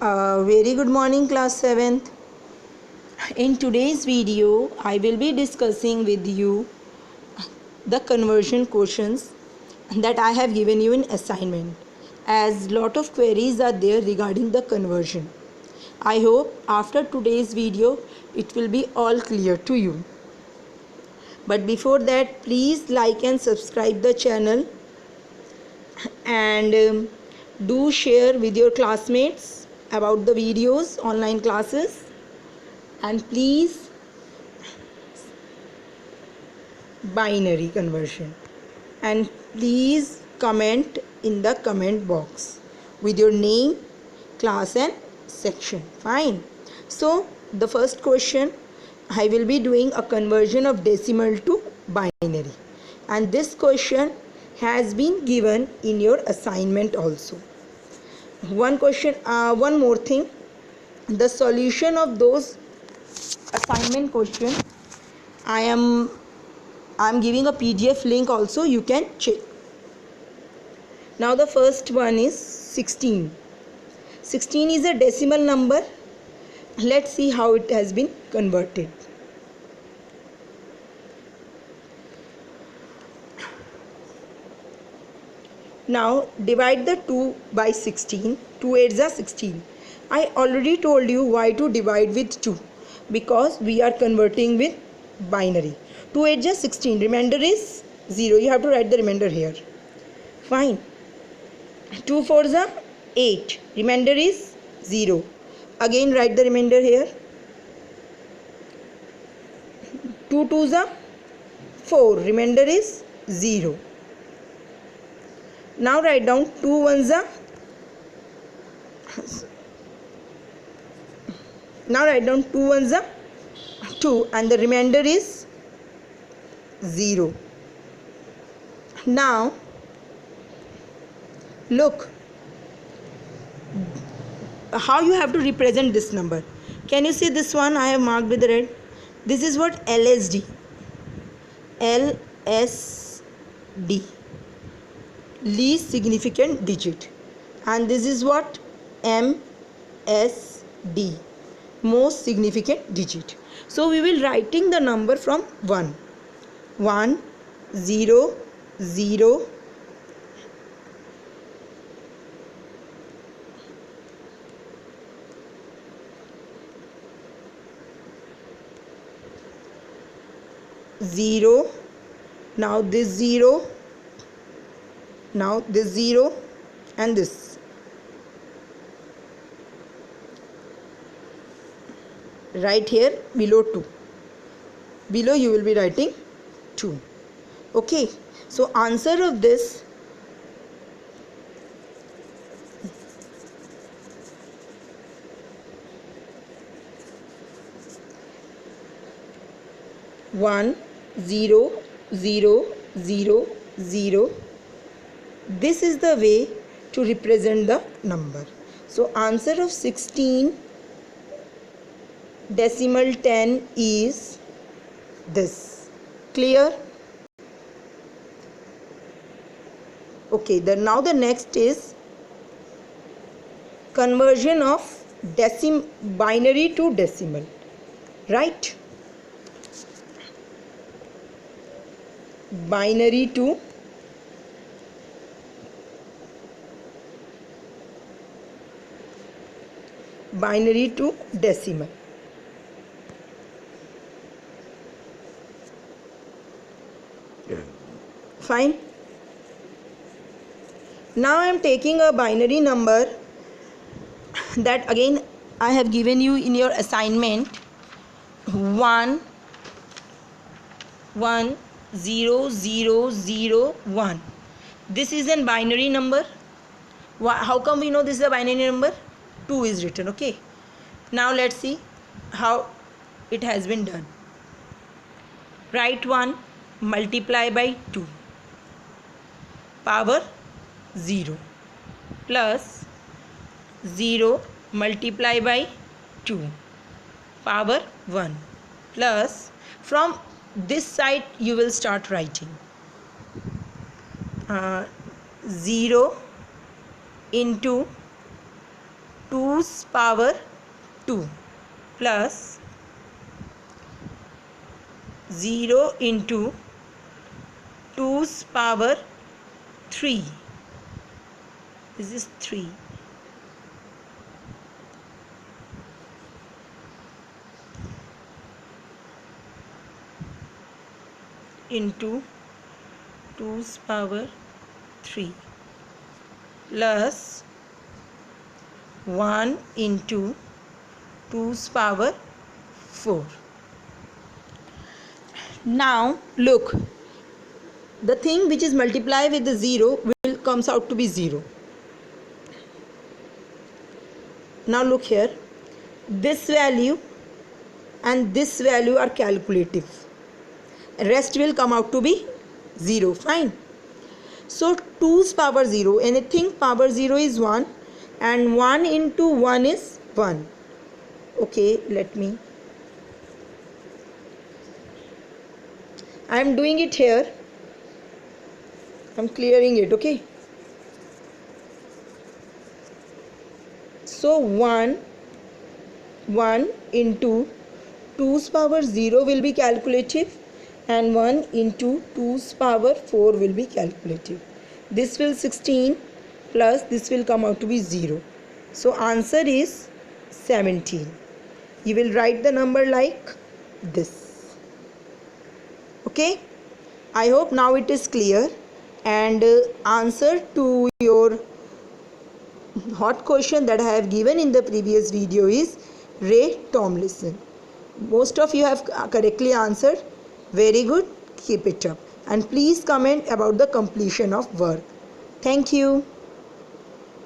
Very good morning, class 7th. In today's video, I will be discussing with you the conversion questions that I have given you in assignment, as lot of queries are there regarding the conversion. I hope after today's video it will be all clear to you. But before that, please like and subscribe the channel, and do share with your classmates about the videos, online classes, and please binary conversion, and please comment in the comment box with your name, class and section. Fine. So the first question, I will be doing a conversion of decimal to binary, and this question has been given in your assignment also. One more thing, the solution of those assignment question I am giving a PDF link also, you can check. Now the first one is 16. 16 is a decimal number. Let's see how it has been converted. Now divide the 2 by 16. 2 8s are 16. I already told you why to divide with 2, because we are converting with binary. 2 8s are 16. Remainder is 0. You have to write the remainder here. Fine. 2 4s are 8. Remainder is 0. Again write the remainder here. 2 2s are 4. Remainder is 0. Now write down 2 1s are 2, and the remainder is 0. Now look how you have to represent this number. Can you see this one? I have marked with red. This is what LSD. LSD, least significant digit, and this is what MSD, most significant digit. So we will writing the number from 1 1 0 0 0. Now this 0, now this 0, and this. Right here below 2. Below you will be writing 2. Okay. So answer of this one 0 0 0 0. This is the way to represent the number. So answer of 16 decimal 10 is this. Clear? Okay, now the next is conversion of binary to decimal, right? Binary to decimal. Fine. Now I am taking a binary number that again I have given you in your assignment. 1 1 0 0 0 1. This is a binary number. How come we know this is a binary number? 2 is written. Okay. Now let's see how it has been done. Write 1 multiply by 2 power 0 plus 0 multiply by 2 power 1 plus, from this side you will start writing 0 into 2 2's power 2 plus 0 into 2's power 3. This is 3. Into 2's power 3 plus 1 into 2's power 4. Now look, the thing which is multiplied with the 0 will comes out to be 0. Now look here, this value and this value are calculative, rest will come out to be 0. Fine. So 2's power 0, anything power 0 is 1, and 1 into 1 is 1. Okay, I am doing it here, I am clearing it. Okay, so 1 into 2's power 0 will be calculative, and 1 into 2's power 4 will be calculative. This will 16 plus this will come out to be 0. So answer is 17. You will write the number like this. Okay, I hope now it is clear, and answer to your hot question that I have given in the previous video is Ray Tomlinson. Most of you have correctly answered. Very good, keep it up, and please comment about the completion of work. Thank you.